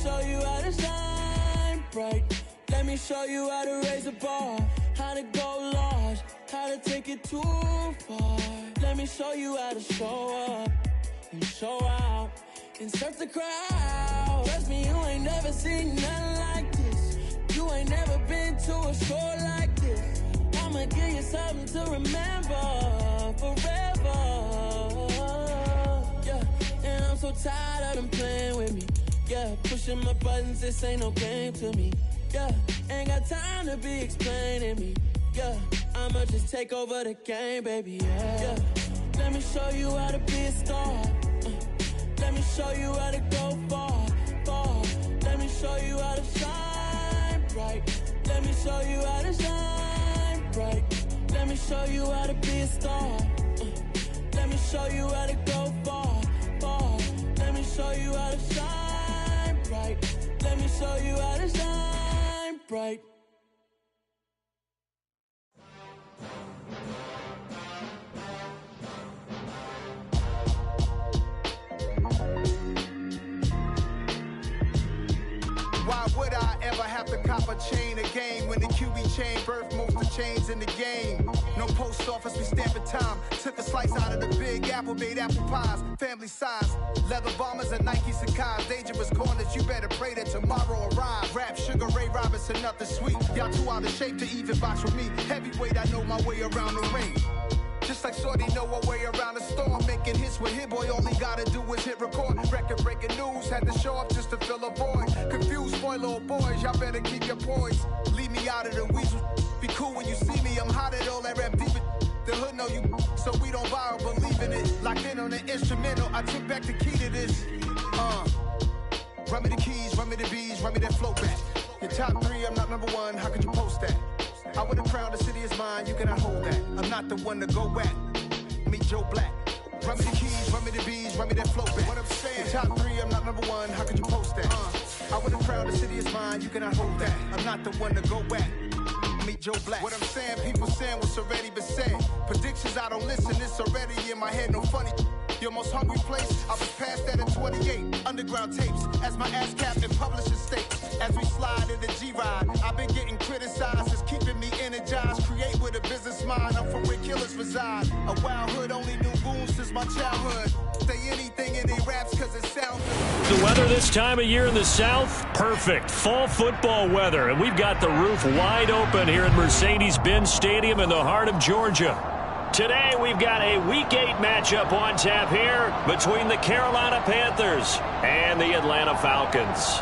show you how to shine bright. Let me show you how to raise the bar, how to go large, how to take it too far. Let me show you how to show up and show out and surf the crowd. Trust me, you ain't never seen nothing like this. You ain't never been to a show like this. I'ma give you something to remember forever. Yeah, and I'm so tired of them playing with me. Yeah, pushing my buttons, this ain't no game to me. Yeah, ain't got time to be explaining me. Yeah, I'ma just take over the game, baby. Yeah, let me show you how to be a star. Let me show you how to go far, far. Let me show you how to shine bright. Let me show you how to shine bright. Let me show you how to be a star. Let me show you how to go far, far. Let me show you how to shine bright. Let me show you how to shine bright. Why would I ever have to cop a chain again when the QB chain birthed most of chains in the game? No post office, we stamping time. Took a slice out of the big apple, made apple pies, family size. Leather bombers and Nike Sacai's. Dangerous corners, you better pray that tomorrow arrives. Rap, Sugar Ray Robinson, nothing sweet. Y'all too out of shape to even box with me. Heavyweight, I know my way around the ring. Just like Shorty know her way around the storm. Making hits with Hit Boy, all he gotta do is hit record. Record-breaking news, had to show up just to fill a void. Confused, spoiled little boys, y'all better keep your poise. Leave me out of the weasel. Be cool when you see me, I'm hot at all that rap deep. The hood know you, so we don't borrow, believe in it. Locked in on the instrumental, I took back the key to this. Run me the keys, run me the bees, run me that flow back. Your top three, I'm not number one, how could you post that? I would have crowned the city is mine, you cannot hold that. I'm not the one to go back. Meet Joe Black. Run me the keys, run me the bees, run me that flow back. What I'm saying, your top three, I'm not number one, how could you post that? I would have crowned the city is mine, you cannot hold that. I'm not the one to go back. Meet Joe Black. What I'm saying, people saying what's already been said. Predictions, I don't listen, it's already in my head, no funny. Your most hungry place, I was past that in 28. Underground tapes, as my ass capped and publishing states. As we slide in the G-Ride, I've been getting criticized, it's keeping me energized. Create with a business mind, I'm from where killers reside. A wild hood, only knew goons since my childhood. Say anything in their raps cause it sounds good. The weather this time of year in the South, perfect. Fall football weather, and we've got the roof wide open here at Mercedes-Benz Stadium in the heart of Georgia. Today, we've got a Week 8 matchup on tap here between the Carolina Panthers and the Atlanta Falcons.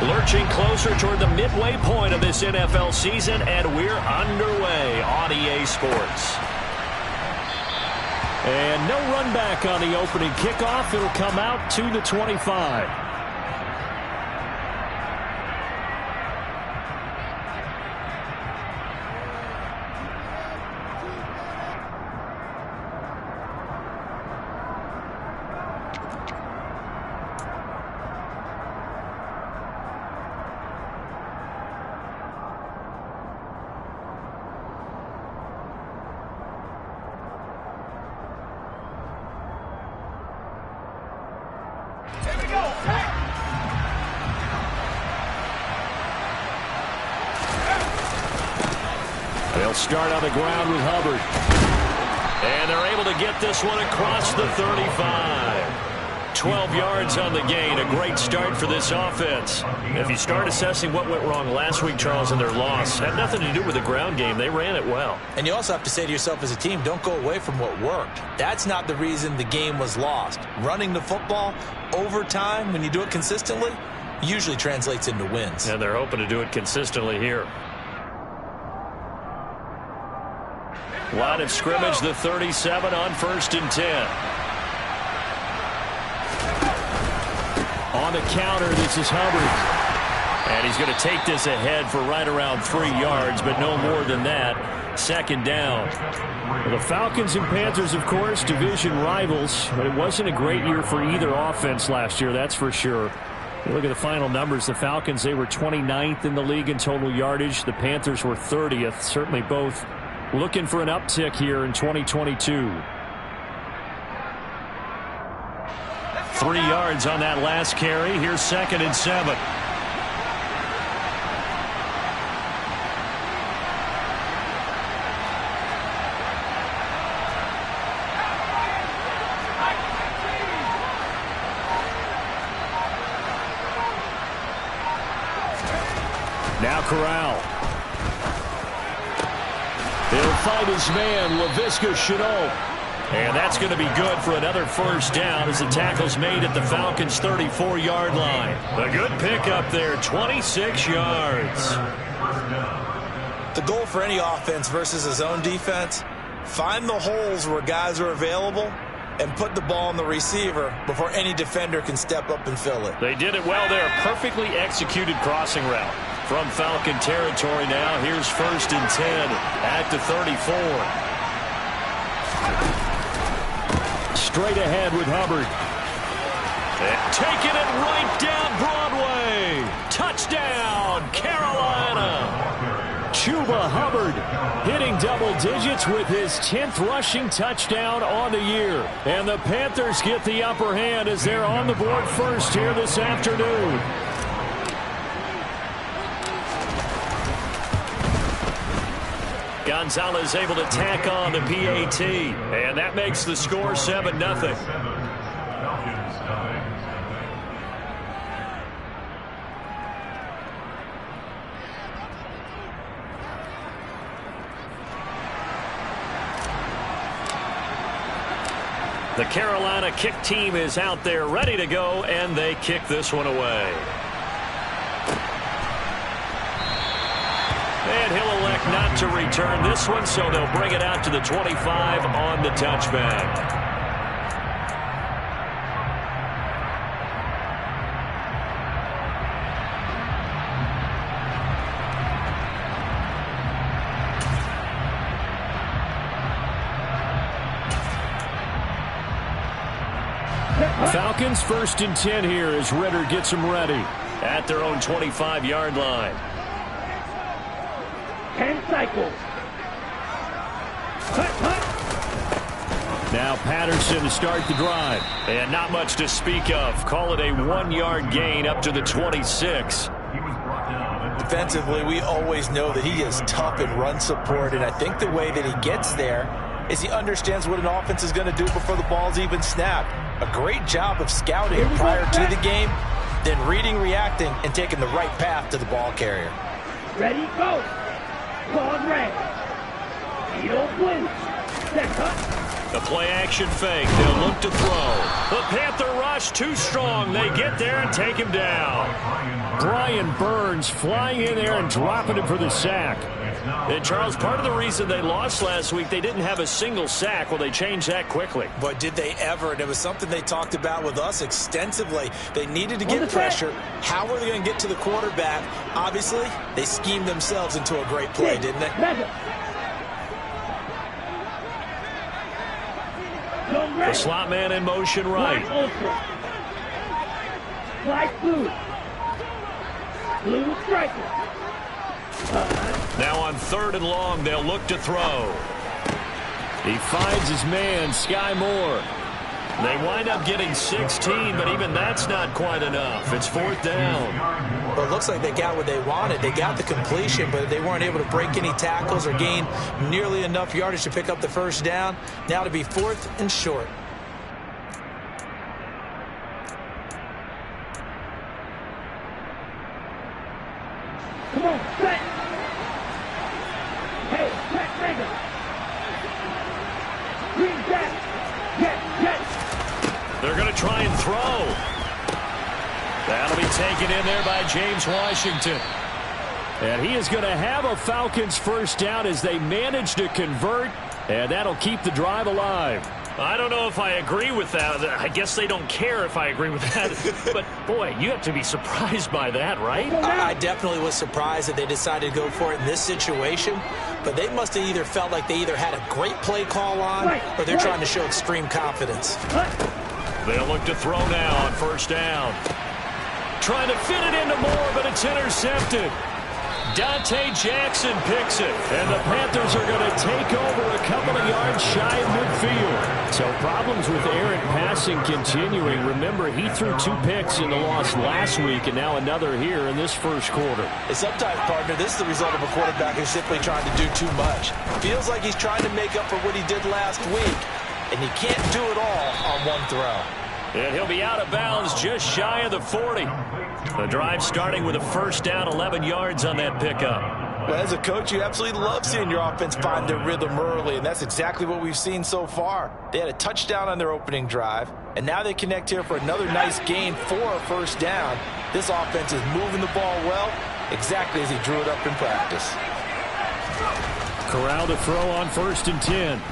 Lurching closer toward the midway point of this NFL season, and we're underway on EA Sports. And no run back on the opening kickoff. It'll come out to the 25. They'll start on the ground with Hubbard. And they're able to get this one across the 35. 12 yards on the gain. A great start for this offense. If you start assessing what went wrong last week, Charles, in their loss, had nothing to do with the ground game. They ran it well. And you also have to say to yourself as a team, don't go away from what worked. That's not the reason the game was lost. Running the football over time, when you do it consistently, usually translates into wins. And they're hoping to do it consistently here. Line of scrimmage, the 37 on 1st and 10. On the counter, this is Hubbard. And he's going to take this ahead for right around 3 yards, but no more than that. 2nd down. Well, the Falcons and Panthers, of course, division rivals, but it wasn't a great year for either offense last year, that's for sure. You look at the final numbers. The Falcons, they were 29th in the league in total yardage. The Panthers were 30th. Certainly both looking for an uptick here in 2022. 3 yards on that last carry. Here's 2nd and 7. Now Corral. He'll find his man, Laviska Shenault. And that's going to be good for another first down as the tackle's made at the Falcons' 34-yard line. A good pickup there, 26 yards. The goal for any offense versus a zone defense, find the holes where guys are available and put the ball on the receiver before any defender can step up and fill it. They did it well there. Perfectly executed crossing route. From Falcon territory now, here's 1st and 10 at the 34. Straight ahead with Hubbard. And taking it right down Broadway. Touchdown, Carolina. Chuba Hubbard hitting double digits with his 10th rushing touchdown on the year. And the Panthers get the upper hand as they're on the board first here this afternoon. Gonzalez able to tack on the PAT, and that makes the score 7-0. The Carolina kick team is out there ready to go, and they kick this one away. And he'll elect not to return this one, so they'll bring it out to the 25 on the touchback. Falcons 1st and 10 here as Ritter gets them ready at their own 25-yard line. 10 cycles. Now Patterson to start the drive. And not much to speak of. Call it a 1-yard gain up to the 26. Defensively, we always know that he is tough in run support, and I think the way that he gets there is he understands what an offense is going to do before the ball's even snapped. A great job of scouting prior to the game, then reading, reacting, and taking the right path to the ball carrier. Ready, go. Claws red. Heel blue. Set up. The play action fake. They'll look to throw. The Panther rush too strong. They get there and take him down. Brian Burns flying in there and dropping him for the sack. And Charles, part of the reason they lost last week, they didn't have a single sack. Well, they changed that quickly. But did they ever? And it was something they talked about with us extensively. They needed to get pressure. How were they going to get to the quarterback? Obviously, they schemed themselves into a great play, didn't they? The slot man in motion right. Black blue. Blue striker. Now on 3rd and long, they'll look to throw. He finds his man, Sky Moore. They wind up getting 16, but even that's not quite enough. It's 4th down. Well, it looks like they got what they wanted. They got the completion, but they weren't able to break any tackles or gain nearly enough yardage to pick up the first down. Now to be 4th and short. Come on, set. Hey, set, mega. Green jet. Jet. They're going to try and throw. That'll be taken in there by James Washington. And he is going to have a Falcons first down as they manage to convert, and that'll keep the drive alive. I don't know if I agree with that. I guess they don't care if I agree with that. But, boy, you have to be surprised by that, right? I definitely was surprised that they decided to go for it in this situation. But they must have either felt like they either had a great play call on or they're trying to show extreme confidence. They'll look to throw now on first down. Trying to fit it into Moore, but it's intercepted. Dante Jackson picks it, and the Panthers are going to take over a couple of yards shy of midfield. So problems with errant passing continuing. Remember, he threw 2 picks in the loss last week, and now another here in this first quarter. And sometimes, partner, this is the result of a quarterback who's simply trying to do too much. Feels like he's trying to make up for what he did last week, and he can't do it all on one throw. And he'll be out of bounds just shy of the 40. The drive starting with a first down, 11 yards on that pickup. Well, as a coach, you absolutely love seeing your offense find their rhythm early, and that's exactly what we've seen so far. They had a touchdown on their opening drive, and now they connect here for another nice gain for a first down. This offense is moving the ball well, exactly as he drew it up in practice. Corral to throw on 1st and 10.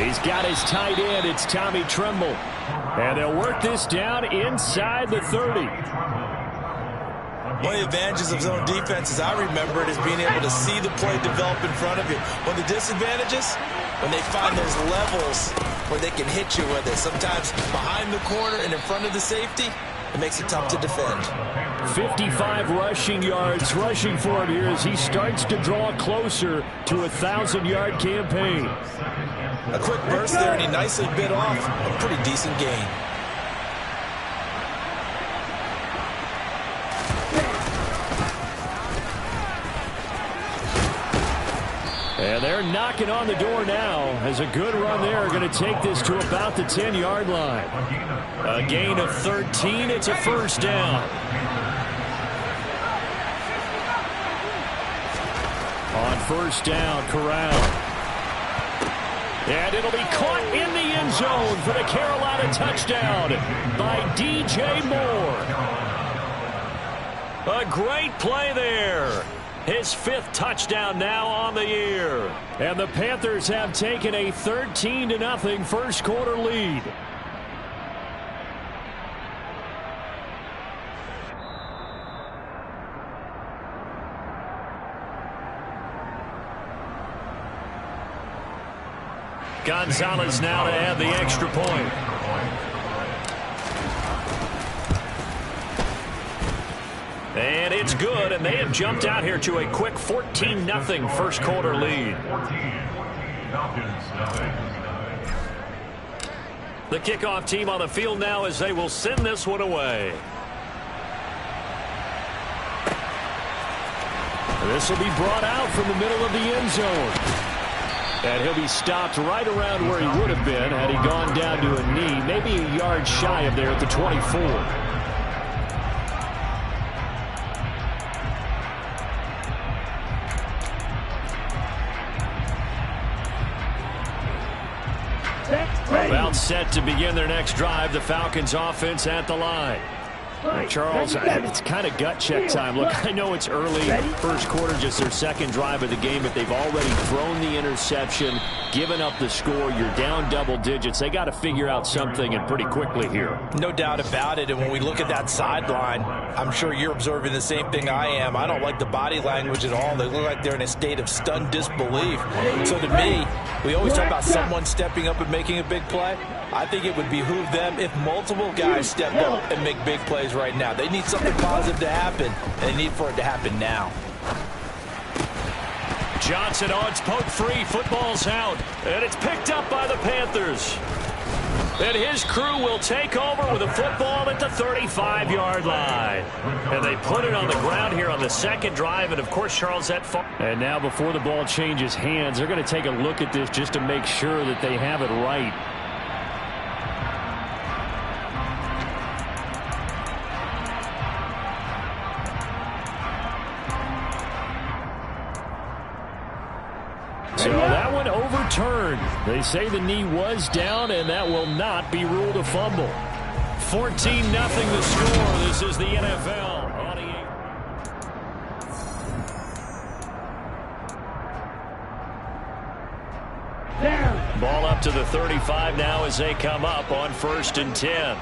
He's got his tight end. It's Tommy Tremble. And they'll work this down inside the 30. One of the advantages of zone defense, as I remember it, is being able to see the play develop in front of you. One of the disadvantages, when they find those levels where they can hit you with it. Sometimes behind the corner and in front of the safety, it makes it tough to defend. 55 rushing yards rushing for him here as he starts to draw closer to a 1,000-yard campaign. A quick burst there, and he nicely bit off a pretty decent gain. And they're knocking on the door now as a good run there. Going to take this to about the 10-yard line. A gain of 13. It's a first down. On first down, Corral. And it'll be caught in the end zone for the Carolina touchdown by DJ Moore. A great play there. His 5th touchdown now on the year. And the Panthers have taken a 13-0 first quarter lead. Gonzalez now to add the extra point. And it's good, and they have jumped out here to a quick 14-0 first quarter lead. The kickoff team on the field now as they will send this one away. This will be brought out from the middle of the end zone. And he'll be stopped right around where he would have been had he gone down to a knee, maybe a yard shy of there at the 24. About set to begin their next drive, the Falcons offense at the line. Charles, it's kind of gut check time. Look, I know it's early, first quarter, just their second drive of the game, but they've already thrown the interception, given up the score. You're down double digits. They got to figure out something, and pretty quickly here. No doubt about it, and when we look at that sideline, I'm sure you're observing the same thing I am. I don't like the body language at all. They look like they're in a state of stunned disbelief. So to me, we always talk about someone stepping up and making a big play. I think it would behoove them if multiple guys step up and make big plays right now. They need something positive to happen, and they need for it to happen now. Johnson on poke free. Football's out, and it's picked up by the Panthers. And his crew will take over with a football at the 35-yard line. And they put it on the ground here on the second drive, and of course, Charles, that fall. And now before the ball changes hands, they're going to take a look at this just to make sure that they have it right. So that one overturned. They say the knee was down, and that will not be ruled a fumble. 14-0 the score. This is the NFL. Ball to the 35 now as they come up on 1st and 10.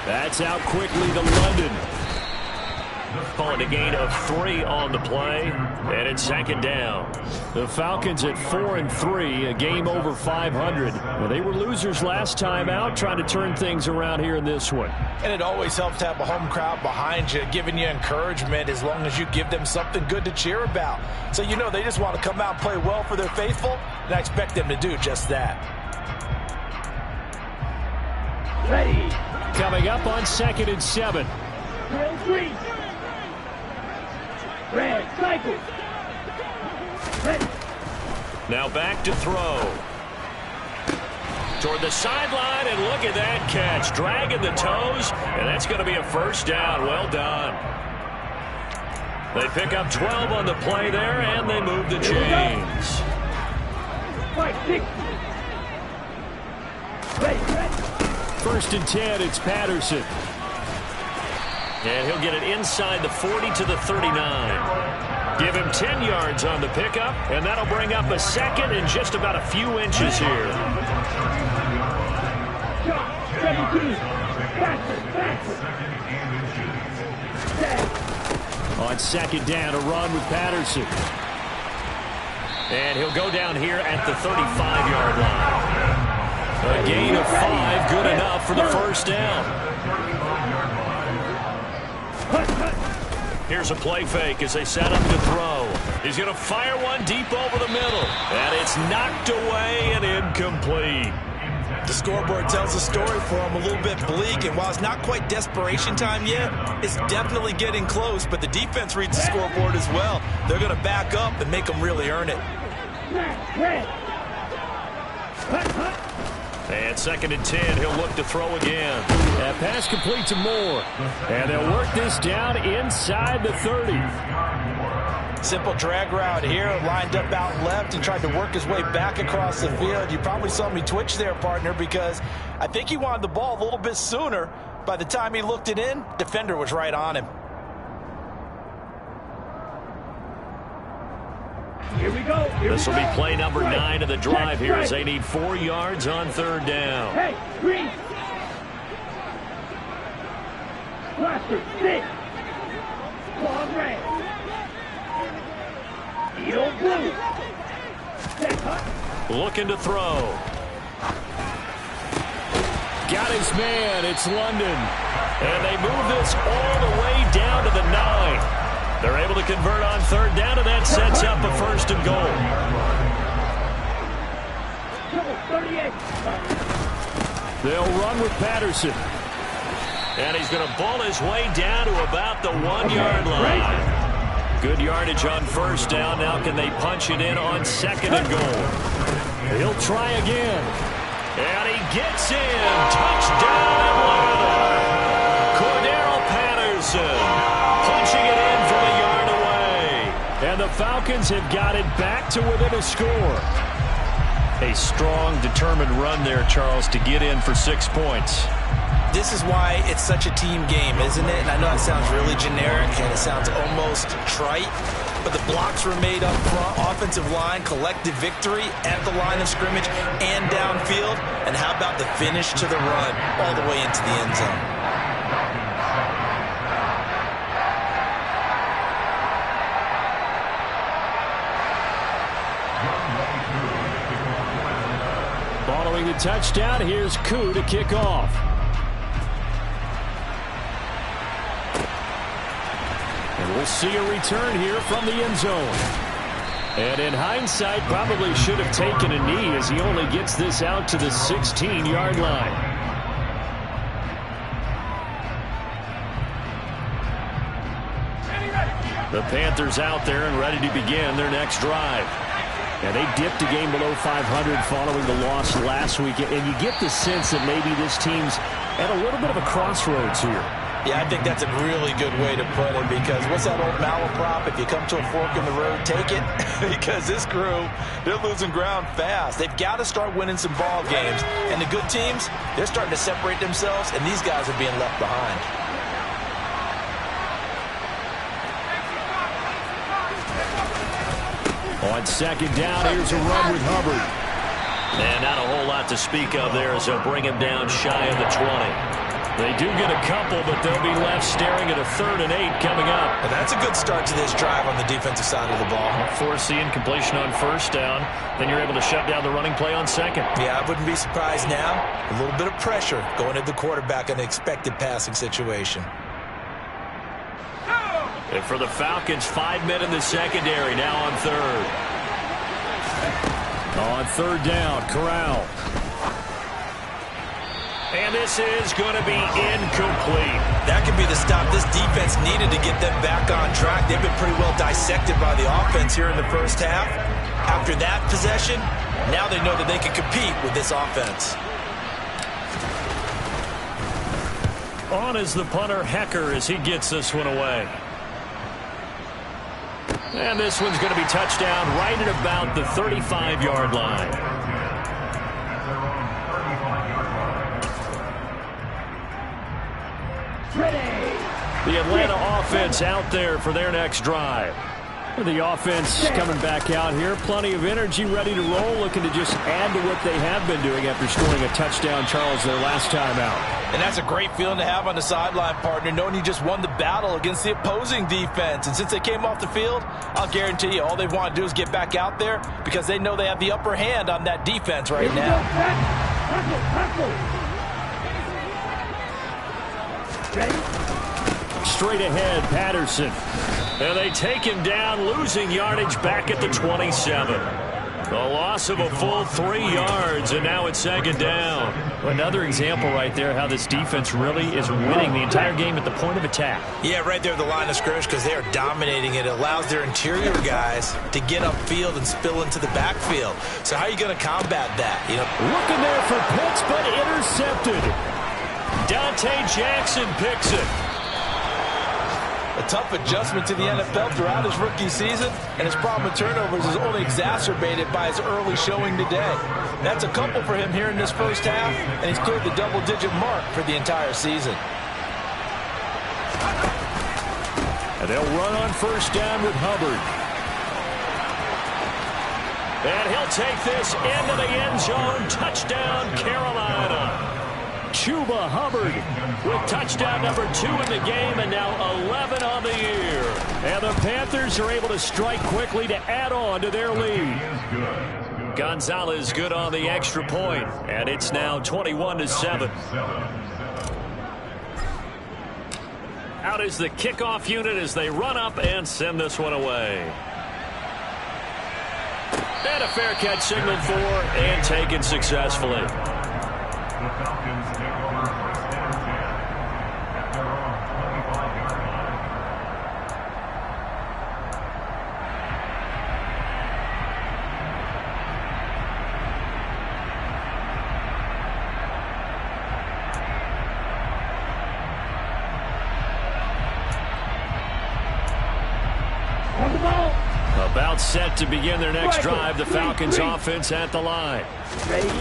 That's out quickly to London. Calling a gain of 3 on the play, and it's 2nd down. The Falcons at 4-3, a game over 500. Well, they were losers last time out, trying to turn things around here in this one. And it always helps to have a home crowd behind you, giving you encouragement as long as you give them something good to cheer about. So you know they just want to come out and play well for their faithful, and I expect them to do just that. Ready. Coming up on 2nd and 7. Drill 3. Red, cycle. Ready. Now back to throw. Toward the sideline, and look at that catch. Dragging the toes, and that's going to be a 1st down. Well done. They pick up 12 on the play there, and they move the chains. Right, 6. Ready. 1st and 10, it's Patterson. And he'll get it inside the 40 to the 39. Give him 10 yards on the pickup, and that'll bring up a 2nd and just about a few inches here. 17. Faster. On 2nd down, a run with Patterson. And he'll go down here at the 35-yard line. A gain of 5, good enough for the 1st down. Here's a play fake as they set up to throw. He's going to fire one deep over the middle. And it's knocked away and incomplete. The scoreboard tells a story for him, a little bit bleak, and while it's not quite desperation time yet, it's definitely getting close, but the defense reads the scoreboard as well. They're going to back up and make them really earn it. And 2nd and 10, he'll look to throw again. That pass complete to Moore. And they'll work this down inside the 30. Simple drag route here, lined up out left and tried to work his way back across the field. You probably saw me twitch there, partner, because I think he wanted the ball a little bit sooner. By the time he looked it in, defender was right on him. Here we go. This will be play number 9 of the drive here as they need 4 yards on 3rd down. Hey, green. Cluster, 6. Claw red. Eel blue. Set hut. Looking to throw. Got his man. It's London. And they move this all the way down to the 9. They're able to convert on 3rd down, and that sets up a 1st and goal. 38. They'll run with Patterson. And he's going to ball his way down to about the 1-yard line. Good yardage on 1st down. Now can they punch it in on 2nd and goal? He'll try again. And he gets in. Touchdown, Atlanta. Cordero Patterson punching it in from a yard away. And the Falcons have got it back to within a score. A strong, determined run there, Charles, to get in for 6 points. This is why it's such a team game, isn't it? And I know it sounds really generic and it sounds almost trite, but the blocks were made up front, offensive line, collective victory at the line of scrimmage and downfield. And how about the finish to the run all the way into the end zone? Following the touchdown, here's Koo to kick off. And we'll see a return here from the end zone. And in hindsight, probably should have taken a knee as he only gets this out to the 16-yard line. The Panthers out there and ready to begin their next drive. And they dipped a game below 500 following the loss last week. And you get the sense that maybe this team's at a little bit of a crossroads here. Yeah, I think that's a really good way to put it, because what's that old malaprop? If you come to a fork in the road, take it. Because this crew, they're losing ground fast. They've got to start winning some ball games. And the good teams, they're starting to separate themselves, and these guys are being left behind. On second down, here's a run with Hubbard. And not a whole lot to speak of there as they'll bring him down shy of the 20. They do get a couple, but they'll be left staring at a 3rd and 8 coming up. And that's a good start to this drive on the defensive side of the ball. Force the incompletion on 1st down. Then you're able to shut down the running play on 2nd. Yeah, I wouldn't be surprised now. A little bit of pressure going at the quarterback in an expected passing situation. And for the Falcons, 5 men in the secondary, now on 3rd. On 3rd down, Corral. And this is going to be incomplete. That could be the stop this defense needed to get them back on track. They've been pretty well dissected by the offense here in the first half. After that possession, now they know that they can compete with this offense. On is the punter, Hecker, as he gets this one away. And this one's going to be touchdown right at about the 35-yard line. The Atlanta offense out there for their next drive. The offense coming back out here. Plenty of energy, ready to roll, looking to just add to what they have been doing after scoring a touchdown, Charles, their last time out. And that's a great feeling to have on the sideline, partner, knowing you just won the battle against the opposing defense. And since they came off the field, I'll guarantee you all they want to do is get back out there because they know they have the upper hand on that defense right now. Straight ahead, Patterson. And they take him down, losing yardage back at the 27. A loss of a full 3 yards, and now it's 2nd down. Another example right there how this defense really is winning the entire game at the point of attack. Yeah, right there at the line of scrimmage because they are dominating it. It allows their interior guys to get upfield and spill into the backfield. So how are you going to combat that? Looking there for Pitts, but intercepted. Dante Jackson picks it. A tough adjustment to the NFL throughout his rookie season, and his problem with turnovers is only exacerbated by his early showing today. That's a couple for him here in this first half, and he's cleared the double-digit mark for the entire season. And they'll run on 1st down with Hubbard. And he'll take this into the end zone. Touchdown, Carolina. Chuba Hubbard with touchdown number 2 in the game and now 11 on the year. And the Panthers are able to strike quickly to add on to their lead. Gonzalez good on the extra point, and it's now 21-7. Out is the kickoff unit as they run up and send this one away. And a fair catch signaled for and taken successfully. The Falcons take over 1st and 10 at their own 25-yard line. On the ball. About set to begin their next drive. The Falcons offense at the line. Ready?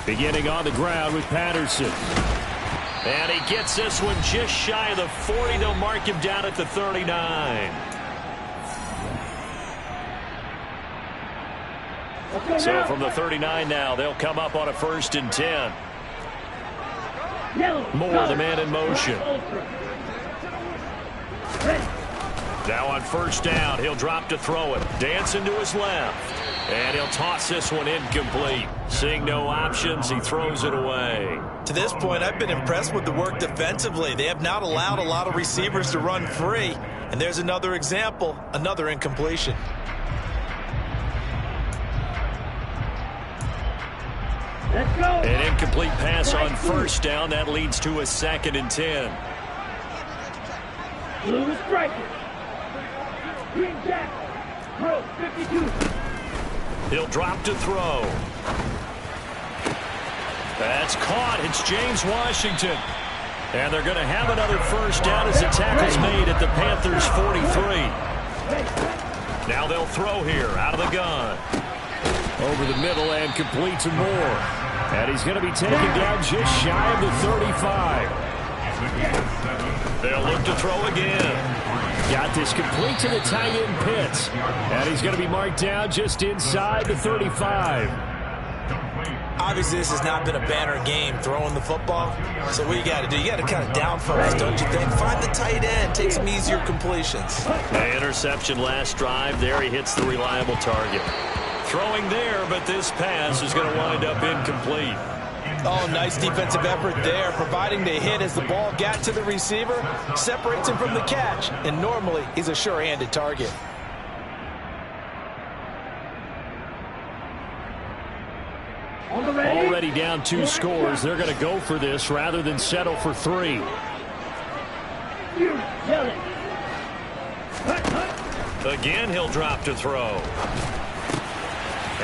Beginning on the ground with Patterson. And he gets this one just shy of the 40. They'll mark him down at the 39. So from the 39 now, they'll come up on a 1st and 10. Moore, the man in motion. Now on 1st down, he'll drop to throw it. Dancing to his left. And he'll toss this one incomplete. Seeing no options, he throws it away. To this point, I've been impressed with the work defensively. They have not allowed a lot of receivers to run free. And there's another example, another incompletion. Let's go. An incomplete pass on 1st down. That leads to a 2nd and 10. Blue striker. Green Jack. Pro 52. He'll drop to throw. That's caught. It's James Washington. And they're going to have another 1st down as the tackle's made at the Panthers' 43. Now they'll throw here out of the gun. Over the middle and complete to Moore. And he's going to be taken down just shy of the 35. They'll look to throw again. Got this complete to the tight end Pitts. And he's going to be marked down just inside the 35. Obviously, this has not been a banner game throwing the football. So what you got to do, you got to kind of down focus, don't you think? Find the tight end, take some easier completions. The interception last drive. There he hits the reliable target. Throwing there, but this pass is going to wind up incomplete. Oh, nice defensive effort there, providing the hit as the ball got to the receiver, separates him from the catch, and normally he's a sure-handed target. Already down 2 scores. They're going to go for this rather than settle for 3. Again, he'll drop to throw.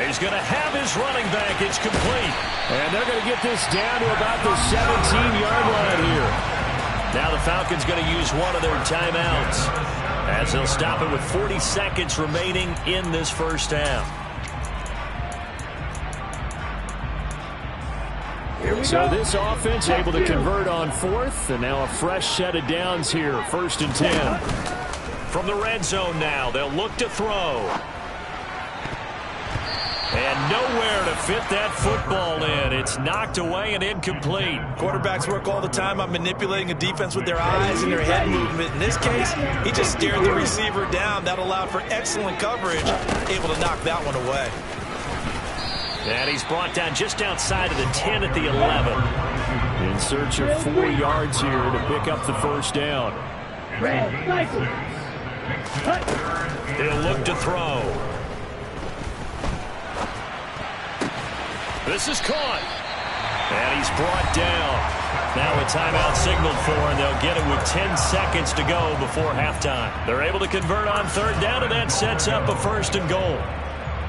He's going to have his running back. It's complete. And they're going to get this down to about the 17-yard line here. Now the Falcons going to use one of their timeouts as they'll stop it with 40 seconds remaining in this first half. So this offense able to convert on 4th, and now a fresh set of downs here, 1st and 10. From the red zone now, they'll look to throw. And nowhere to fit that football in. It's knocked away and incomplete. Quarterbacks work all the time on manipulating a defense with their eyes and their head movement. In this case, he just stared the receiver down. That allowed for excellent coverage, able to knock that one away. And he's brought down just outside of the 10 at the 11. In search of 4 yards here to pick up the first down. He'll look to throw. This is caught. And he's brought down. Now a timeout signaled for, and they'll get it with 10 seconds to go before halftime. They're able to convert on 3rd down, and that sets up a 1st and goal.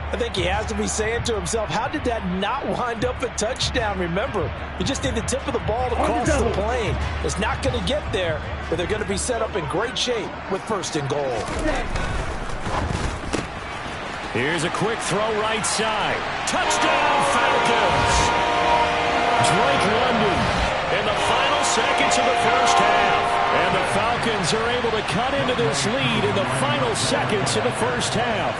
I think he has to be saying to himself, how did that not wind up a touchdown? Remember, you just need the tip of the ball to cross the plane. It's not going to get there, but they're going to be set up in great shape with 1st and goal. Here's a quick throw right side. Touchdown, Falcons! Drake London in the final seconds of the first half. And the Falcons are able to cut into this lead in the final seconds of the first half.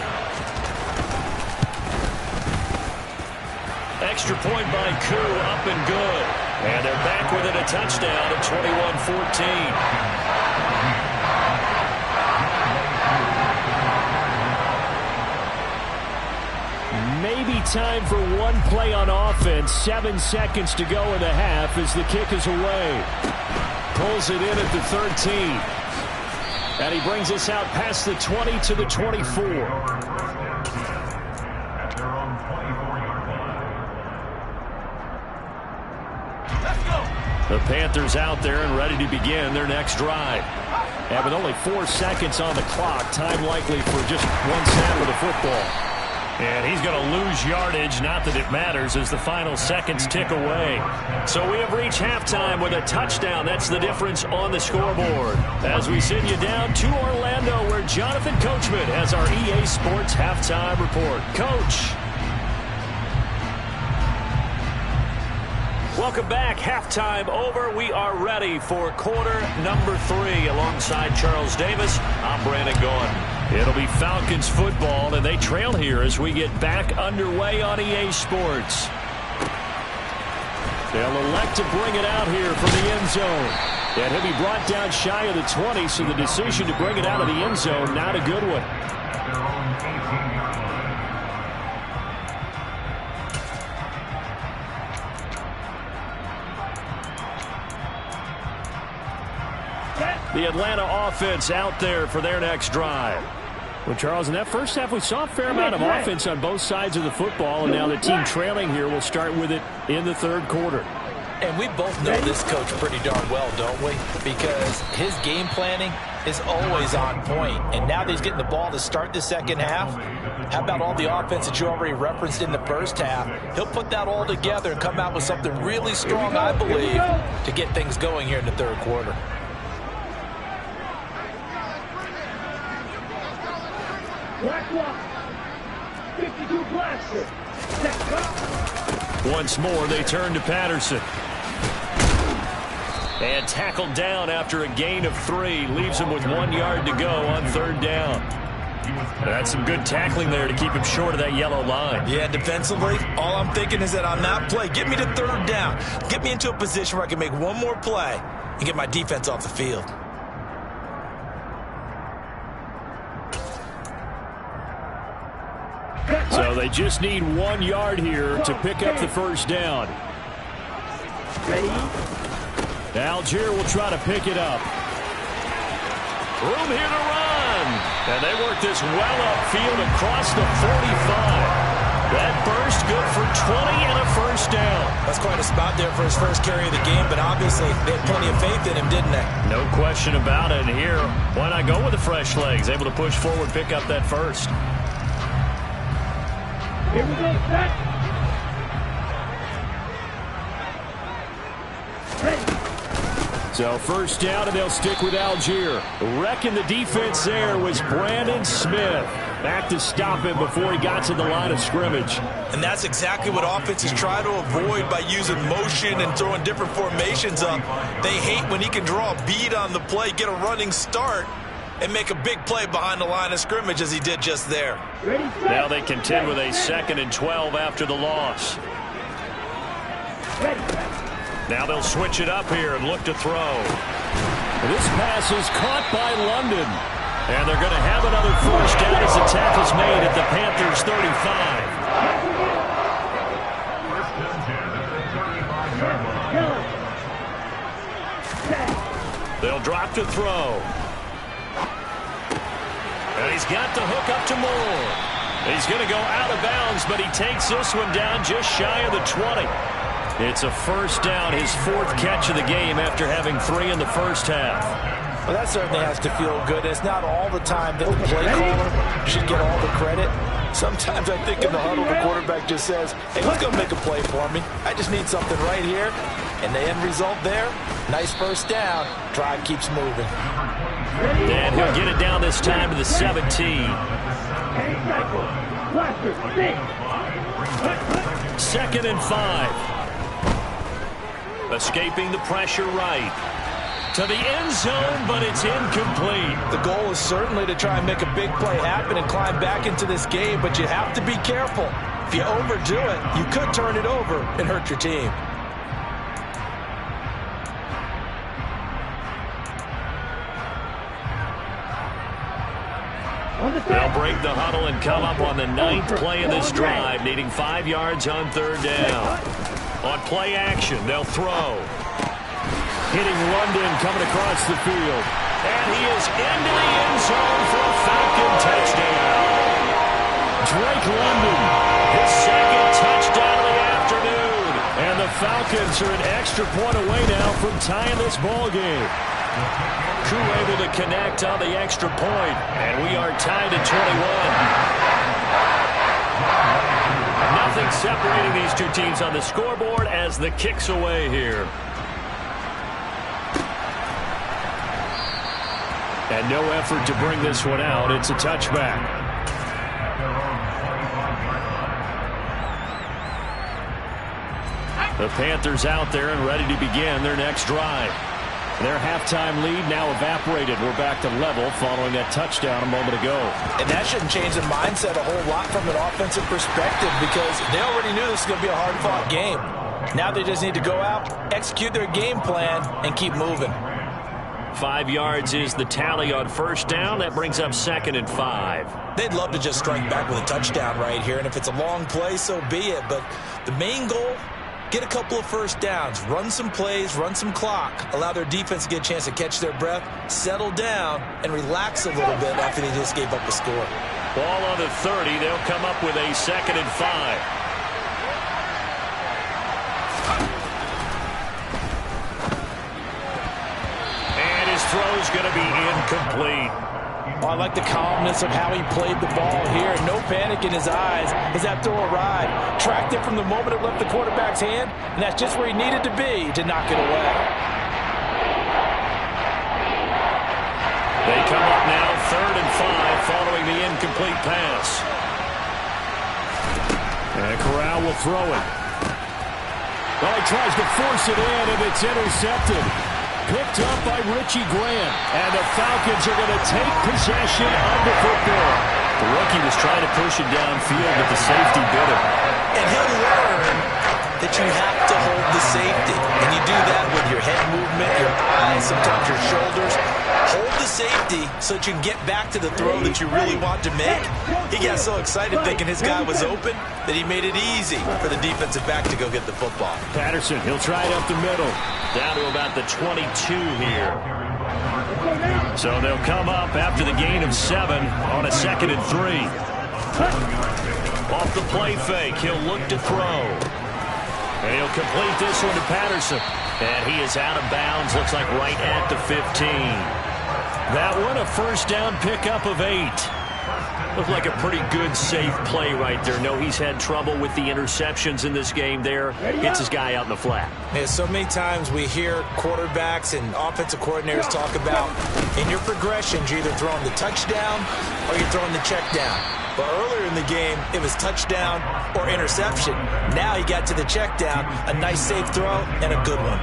Extra point by Koo, up and good. And they're back within a touchdown at 21-14. Maybe time for one play on offense. 7 seconds to go in the half as the kick is away. Pulls it in at the 13. And he brings us out past the 20 to the 24. The Panthers out there and ready to begin their next drive. And with only 4 seconds on the clock, time likely for just one snap of the football. And he's going to lose yardage, not that it matters, as the final seconds tick away. So we have reached halftime with a touchdown. That's the difference on the scoreboard. As we send you down to Orlando, where Jonathan Coachman has our EA Sports halftime report. Coach. Welcome back. Halftime over. We are ready for quarter number 3. Alongside Charles Davis, I'm Brandon Gordon. It'll be Falcons football, and they trail here as we get back underway on EA Sports. They'll elect to bring it out here from the end zone. And he'll be brought down shy of the 20, so the decision to bring it out of the end zone, not a good one. The Atlanta offense out there for their next drive. Well, Charles, in that first half, we saw a fair amount of offense on both sides of the football, and now the team trailing here will start with it in the 3rd quarter. And we both know this coach pretty darn well, don't we? Because his game planning is always on point. And now that he's getting the ball to start the second half, how about all the offense that you already referenced in the first half? He'll put that all together and come out with something really strong, I believe, to get things going here in the 3rd quarter. Once more, they turn to Patterson. And tackled down after a gain of 3. Leaves him with 1 yard to go on 3rd down. That's some good tackling there to keep him short of that yellow line. Yeah, defensively, all I'm thinking is that on that play, get me to 3rd down. Get me into a position where I can make one more play and get my defense off the field. So they just need 1 yard here to pick up the 1st down. Algier will try to pick it up. Room here to run. And they work this well upfield across the 45. That burst good for 20 and a 1st down. That's quite a spot there for his first carry of the game, but obviously they had plenty of faith in him, didn't they? No question about it. And here, why not go with the fresh legs? Able to push forward, pick up that 1st. Here we go, set. So 1st down, and they'll stick with Algier. Wrecking the defense there was Brandon Smith. Back to stop him before he got to the line of scrimmage. And that's exactly what offenses try to avoid by using motion and throwing different formations up. They hate when he can draw a bead on the play, get a running start, and make a big play behind the line of scrimmage as he did just there. Now they contend with a 2nd and 12 after the loss. Now they'll switch it up here and look to throw. This pass is caught by London. And they're going to have another 1st down as the tackle's made at the Panthers' 35. They'll drop to throw. And he's got the hook up to Moore. He's going to go out of bounds, but he takes this one down just shy of the 20. It's a 1st down, his 4th catch of the game after having 3 in the 1st half. Well, that certainly has to feel good. It's not all the time that the play caller should get all the credit. Sometimes I think in the huddle, the quarterback just says, hey, who's going to make a play for me? I just need something right here. And the end result there, nice 1st down. Drive keeps moving. And he'll get it down this time to the 17. 2nd and 5. Escaping the pressure right. To the end zone, but it's incomplete. The goal is certainly to try and make a big play happen and climb back into this game, but you have to be careful. If you overdo it, you could turn it over and hurt your team. They'll break the huddle and come up on the 9th play of this drive, needing 5 yards on 3rd down. On play action, they'll throw. Hitting London coming across the field. And he is into the end zone for a Falcon touchdown. Drake London, his 2nd touchdown of the afternoon. And the Falcons are an extra point away now from tying this ball game. Koo able to connect on the extra point, and we are tied at 21. Nothing separating these two teams on the scoreboard as the kick's away here. And no effort to bring this one out. It's a touchback. The Panthers out there and ready to begin their next drive. Their halftime lead now evaporated. We're back to level following that touchdown a moment ago. And that shouldn't change the mindset a whole lot from an offensive perspective because they already knew this was going to be a hard-fought game. Now they just need to go out, execute their game plan, and keep moving. 5 yards is the tally on 1st down. That brings up 2nd and 5. They'd love to just strike back with a touchdown right here, and if it's a long play, so be it. But the main goal, get a couple of 1st downs, run some plays, run some clock, allow their defense to get a chance to catch their breath, settle down, and relax a little bit after they just gave up a score. Ball on the 30. They'll come up with a 2nd and 5. And his throw's going to be incomplete. I like the calmness of how he played the ball here. No panic in his eyes as that throw arrived. Tracked it from the moment it left the quarterback's hand, and that's just where he needed to be to knock it away. They come up now 3rd and 5 following the incomplete pass. And Corral will throw it. Well, he tries to force it in, and it's intercepted. picked up by Richie Grant. And the Falcons are going to take possession of the football. The rookie was trying to push it downfield, but the safety bit him. And he'll learn that you have to hold the safety. And you do that with your head movement, your eyes, sometimes your shoulders. Hold the safety so that you can get back to the throw that you really want to make. He got so excited thinking his guy was open that he made it easy for the defensive back to go get the football. Patterson, he'll try it up the middle. Down to about the 22 here. So they'll come up after the gain of 7 on a 2nd and 3. Off the play fake, he'll look to throw. And he'll complete this one to Patterson. And he is out of bounds, looks like right at the 15. That one, a first down pickup of 8. Looked like a pretty good, safe play right there. No, he's had trouble with the interceptions in this game there. Gets his guy out in the flat. Yeah, so many times we hear quarterbacks and offensive coordinators talk about in your progressions, you're either throwing the touchdown or you're throwing the check down. But earlier in the game, it was touchdown or interception. Now he got to the check down, a nice safe throw, and a good one.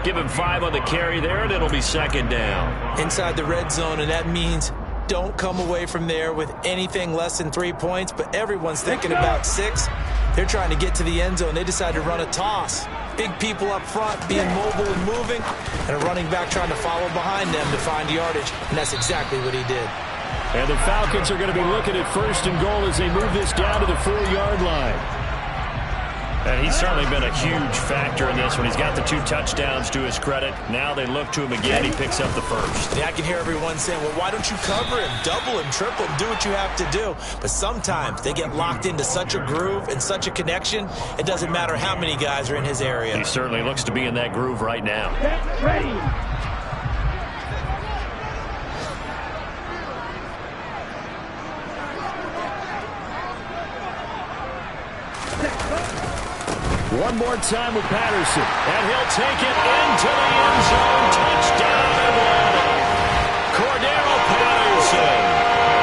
Give him 5 on the carry there, and it'll be 2nd down. Inside the red zone, and that means don't come away from there with anything less than 3 points, but everyone's thinking about 6. They're trying to get to the end zone. They decide to run a toss. Big people up front being mobile and moving, and a running back trying to follow behind them to find yardage, and that's exactly what he did. And the Falcons are going to be looking at 1st and goal as they move this down to the 4-yard line. And he's certainly been a huge factor in this one. He's got the 2 touchdowns to his credit. Now they look to him again. He picks up the 1st. Yeah, I can hear everyone saying, well, why don't you cover him, double him, triple him, do what you have to do. But sometimes they get locked into such a groove and such a connection, it doesn't matter how many guys are in his area. He certainly looks to be in that groove right now. Get ready. One more time with Patterson, and he'll take it into the end zone. Touchdown, Atlanta. Cordero Patterson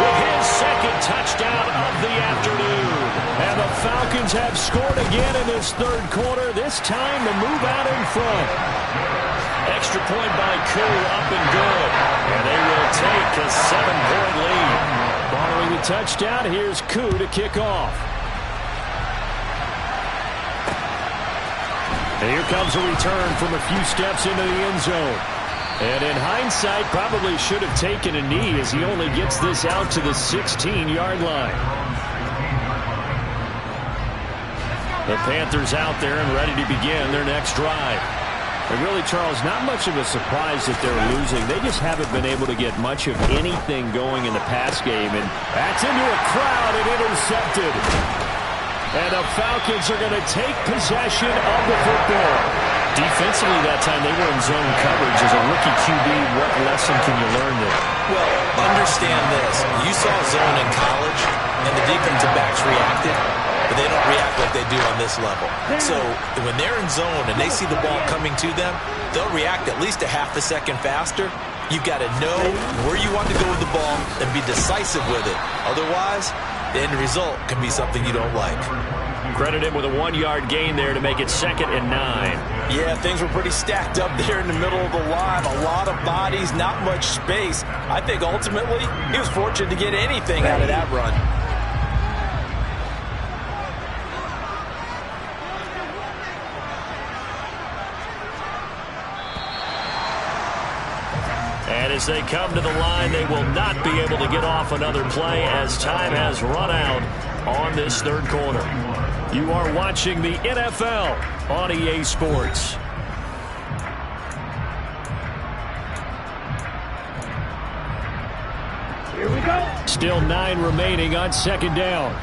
with his 2nd touchdown of the afternoon. And the Falcons have scored again in this 3rd quarter, this time to move out in front. Extra point by Koo, up and good. And they will take a 7-point lead. Following the touchdown, here's Koo to kick off. And here comes a return from a few steps into the end zone. And in hindsight, probably should have taken a knee as he only gets this out to the 16-yard line. The Panthers out there and ready to begin their next drive. And really, Charles, not much of a surprise that they're losing. They just haven't been able to get much of anything going in the pass game. And that's into a crowd and intercepted. And the Falcons are going to take possession of the football. Defensively that time, they were in zone coverage. As a rookie QB, what lesson can you learn there? Well, understand this. You saw zone in college, and the defensive backs reacted, but they don't react like they do on this level. So when they're in zone and they see the ball coming to them, they'll react at least a half a second faster. You've got to know where you want to go with the ball and be decisive with it. Otherwise, the end result can be something you don't like. Credit him with a 1-yard gain there to make it 2nd and 9. Yeah, things were pretty stacked up there in the middle of the line. A lot of bodies, not much space. I think ultimately he was fortunate to get anything out of that run. And as they come to the line, they will not be able to get off another play as time has run out on this 3rd quarter. You are watching the NFL on EA Sports. Here we go. Still 9 remaining on 2nd down.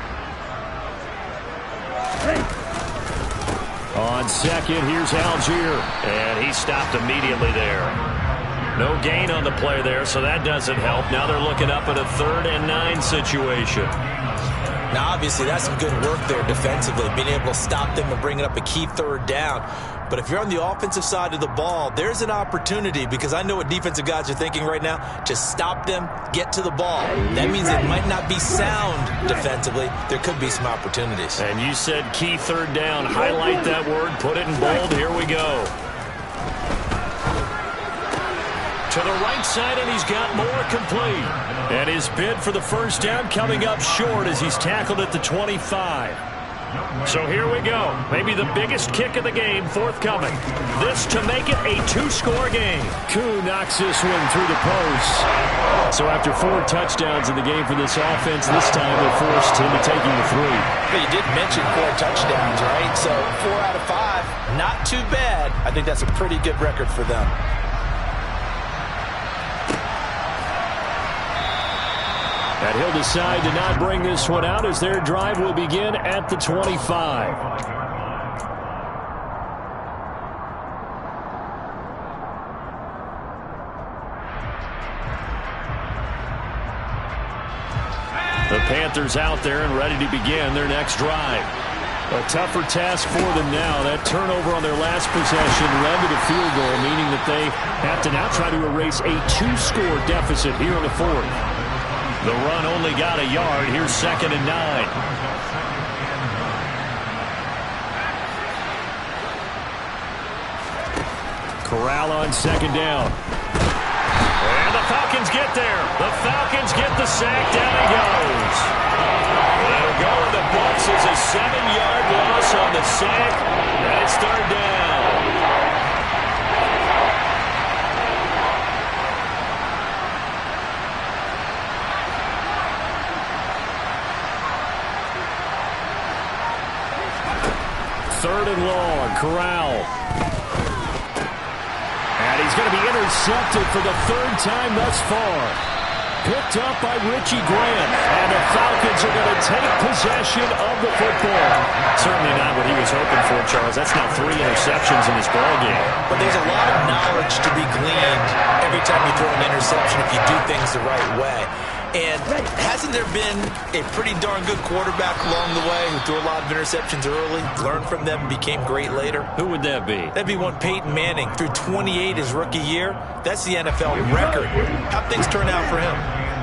On 2nd, here's Algier. And he stopped immediately there. No gain on the play there, so that doesn't help. Now they're looking up at a 3rd and 9 situation. Now, obviously, that's some good work there defensively, being able to stop them and bringing up a key 3rd down. But if you're on the offensive side of the ball, there's an opportunity, because I know what defensive guys are thinking right now. Just stop them, get to the ball. That means it might not be sound defensively. There could be some opportunities. And you said key 3rd down. Highlight that word, put it in bold. Here we go. To the right side, and he's got more complete. And his bid for the first down coming up short as he's tackled at the 25. So here we go. Maybe the biggest kick of the game forthcoming. This to make it a two-score game. Koo knocks this one through the post. So after 4 touchdowns in the game for this offense, this time they forced him to taking the 3. But you did mention 4 touchdowns, right? So 4 out of 5, not too bad. I think that's a pretty good record for them. And he'll decide to not bring this one out as their drive will begin at the 25. The Panthers out there and ready to begin their next drive. A tougher task for them now. That turnover on their last possession led to the field goal, meaning that they have to now try to erase a 2-score deficit here in the 4th. The run only got a yard. Here's 2nd and 9. Corral on 2nd down. And the Falcons get there. The Falcons get the sack. Down he goes. That'll go in the books as a 7-yard loss on the sack. And it's 3rd down. Third and long, Corral. And he's going to be intercepted for the 3rd time thus far. Picked up by Richie Grant. And the Falcons are going to take possession of the football. Certainly not what he was hoping for, Charles. That's now 3 interceptions in this ballgame. But there's a lot of knowledge to be gleaned every time you throw an interception if you do things the right way. And hasn't there been a pretty darn good quarterback along the way who threw a lot of interceptions early, learned from them, and became great later? Who would that be? That'd be one Peyton Manning. Threw 28 his rookie year. That's the NFL record. How'd things turn out for him?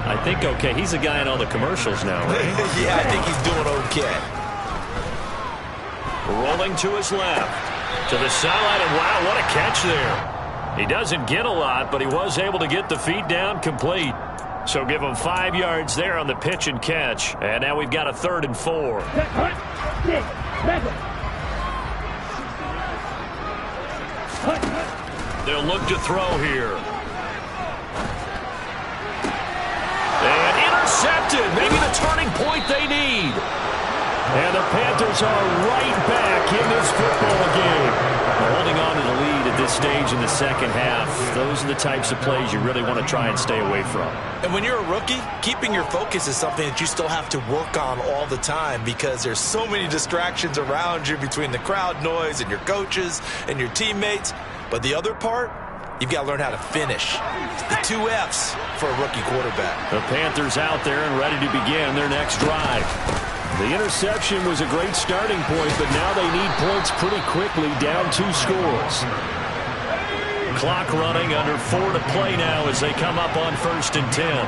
I think okay. He's a guy in all the commercials now, right? Yeah, I think he's doing okay. Rolling to his left. To the sideline, and wow, what a catch there. He doesn't get a lot, but he was able to get the feet down complete. So give him 5 yards there on the pitch and catch. And now we've got a 3rd and 4. They'll look to throw here. And intercepted. Maybe the turning point they need. And the Panthers are right back in this football game. Holding on to the lead at this stage in the 2nd half. Those are the types of plays you really want to try and stay away from. And when you're a rookie, keeping your focus is something that you still have to work on all the time because there's so many distractions around you between the crowd noise and your coaches and your teammates. But the other part, you've got to learn how to finish. The 2 F's for a rookie quarterback. The Panthers out there and ready to begin their next drive. The interception was a great starting point, but now they need points pretty quickly, down 2 scores. Clock running, under 4 to play now as they come up on 1st and 10.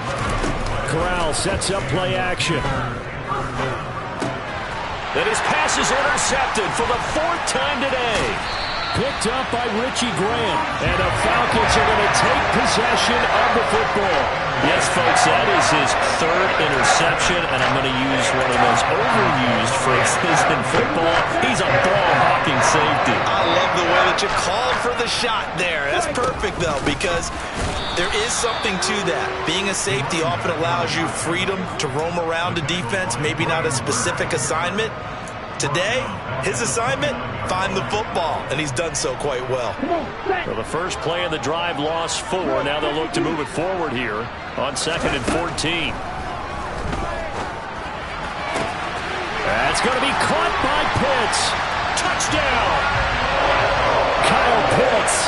Corral sets up play action. Then his pass is intercepted for the 4th time today. Picked up by Richie Grant, and the Falcons are going to take possession of the football. Yes, folks, that is his 3rd interception, and I'm going to use one of the most overused phrases in football. He's a ball-hawking safety. I love the way that you called for the shot there. That's perfect, though, because there is something to that. Being a safety often allows you freedom to roam around a defense, maybe not a specific assignment. Today, his assignment, find the football, and he's done so quite well. Well, the first play of the drive lost 4. Now they'll look to move it forward here on 2nd and 14. That's going to be caught by Pitts. Touchdown! Kyle Pitts,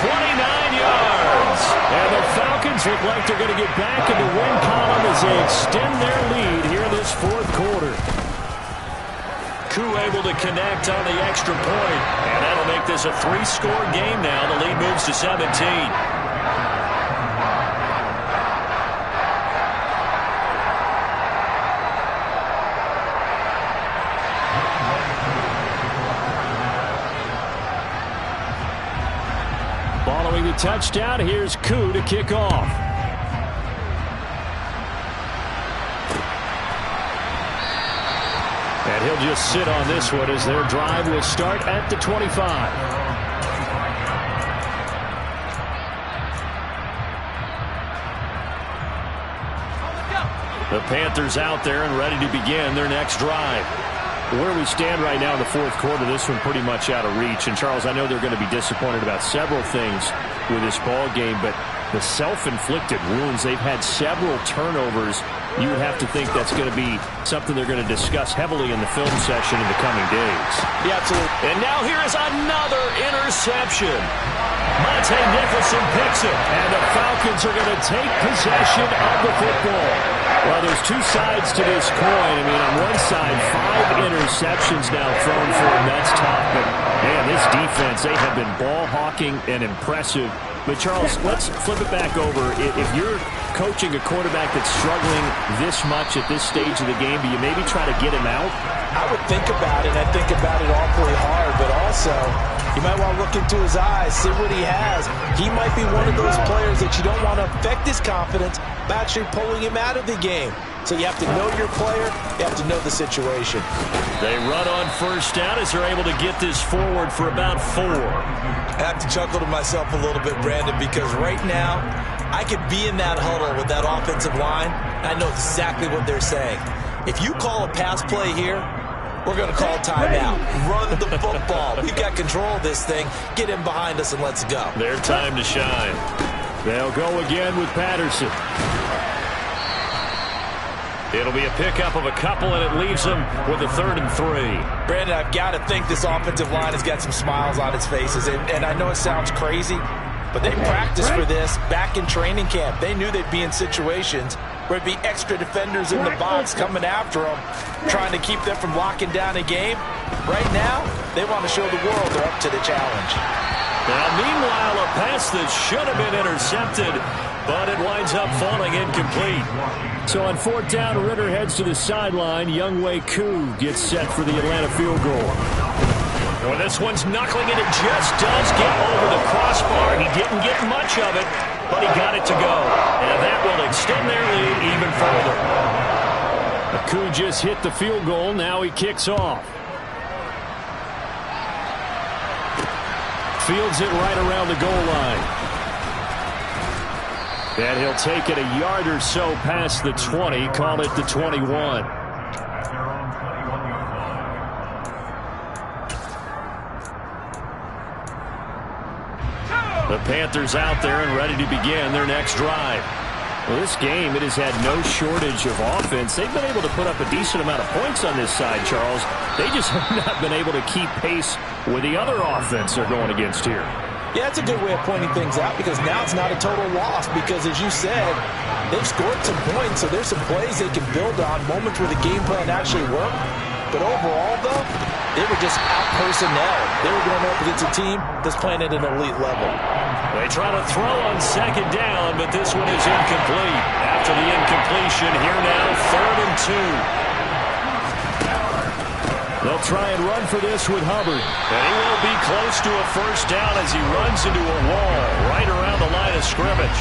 29 yards. And the Falcons look like they're going to get back in the win column as they extend their lead here in this 4th quarter. Able to connect on the extra point, and that'll make this a 3-score game now. The lead moves to 17. Following the touchdown. Here's Koo to kick off. And he'll just sit on this one as their drive will start at the 25. The Panthers out there and ready to begin their next drive. Where we stand right now in the fourth quarter, this one pretty much out of reach. And, Charles, I know they're going to be disappointed about several things with this ball game, but the self-inflicted wounds, they've had several turnovers. You would have to think that's going to be something they're going to discuss heavily in the film session in the coming days. Yeah, absolutely. And now here is another interception. Monte Nicholson picks it, and the Falcons are going to take possession of the football. Well, there's two sides to this coin. I mean, on one side, 5 interceptions now thrown for him. That's tough. But, man, this defense, they have been ball hawking and impressive. But, Charles, let's flip it back over. If you're coaching a quarterback that's struggling this much at this stage of the game, do you maybe try to get him out? I would think about it. I think about it awfully hard, but also you might want to look into his eyes, see what he has. He might be one of those players that you don't want to affect his confidence by actually pulling him out of the game. So you have to know your player. You have to know the situation. They run on first down as they're able to get this forward for about 4. I have to chuckle to myself a little bit, Brandon, because right now I could be in that huddle with that offensive line. I know exactly what they're saying. If you call a pass play here, we're going to call timeout. Run the football. We've got control of this thing. Get him behind us and let's go. Their time to shine. They'll go again with Patterson. It'll be a pickup of a couple, and it leaves them with a 3rd and 3. Brandon, I've got to think this offensive line has got some smiles on its faces. And I know it sounds crazy, but they practiced for this back in training camp. They knew they'd be in situations where there'd be extra defenders in the box coming after them, trying to keep them from locking down a game. Right now, they want to show the world they're up to the challenge. Now, meanwhile, a pass that should have been intercepted, but it winds up falling incomplete. So on 4th down, Ritter heads to the sideline. Younghoe Koo gets set for the Atlanta field goal. Well, this one's knuckling it. It just does get over the crossbar. He didn't get much of it, but he got it to go. And that will extend their lead even further. Koo just hit the field goal. Now he kicks off. Fields it right around the goal line. And he'll take it a yard or so past the 20. Call it the 21. The Panthers out there and ready to begin their next drive. Well, this game, it has had no shortage of offense. They've been able to put up a decent amount of points on this side, Charles. They just have not been able to keep pace with the other offense they're going against here. Yeah, that's a good way of pointing things out, because now it's not a total loss, because as you said, they've scored some points, so there's some plays they can build on, moments where the game plan actually worked. But overall, though, they were just out-personnel. They were going up against a team that's playing at an elite level. They try to throw on 2nd down, but this one is incomplete. After the incompletion, here now, 3rd and 2. They'll try and run for this with Hubbard. And he will be close to a first down as he runs into a wall right around the line of scrimmage.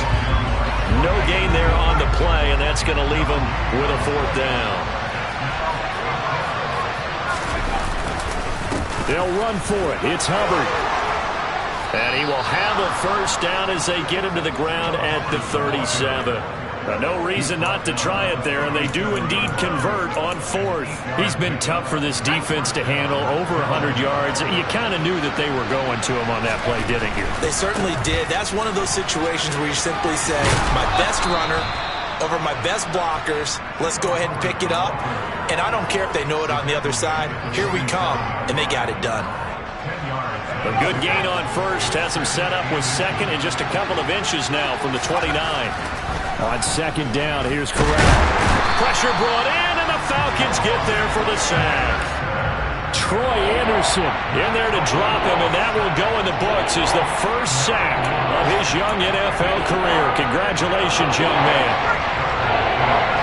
No gain there on the play, and that's going to leave him with a 4th down. They'll run for it. It's Hubbard. And he will have a first down as they get him to the ground at the 37. No reason not to try it there, and they do indeed convert on 4th. He's been tough for this defense to handle, over 100 yards. You kind of knew that they were going to him on that play, didn't you? They certainly did. That's one of those situations where you simply say, my best runner over my best blockers, let's go ahead and pick it up. And I don't care if they know it on the other side. Here we come, and they got it done. A good gain on first, has him set up with 2nd and just a couple of inches now from the 29. On 2nd down, here's Corral. Pressure brought in, and the Falcons get there for the sack. Troy Anderson in there to drop him, and that will go in the books as the first sack of his young NFL career. Congratulations, young man.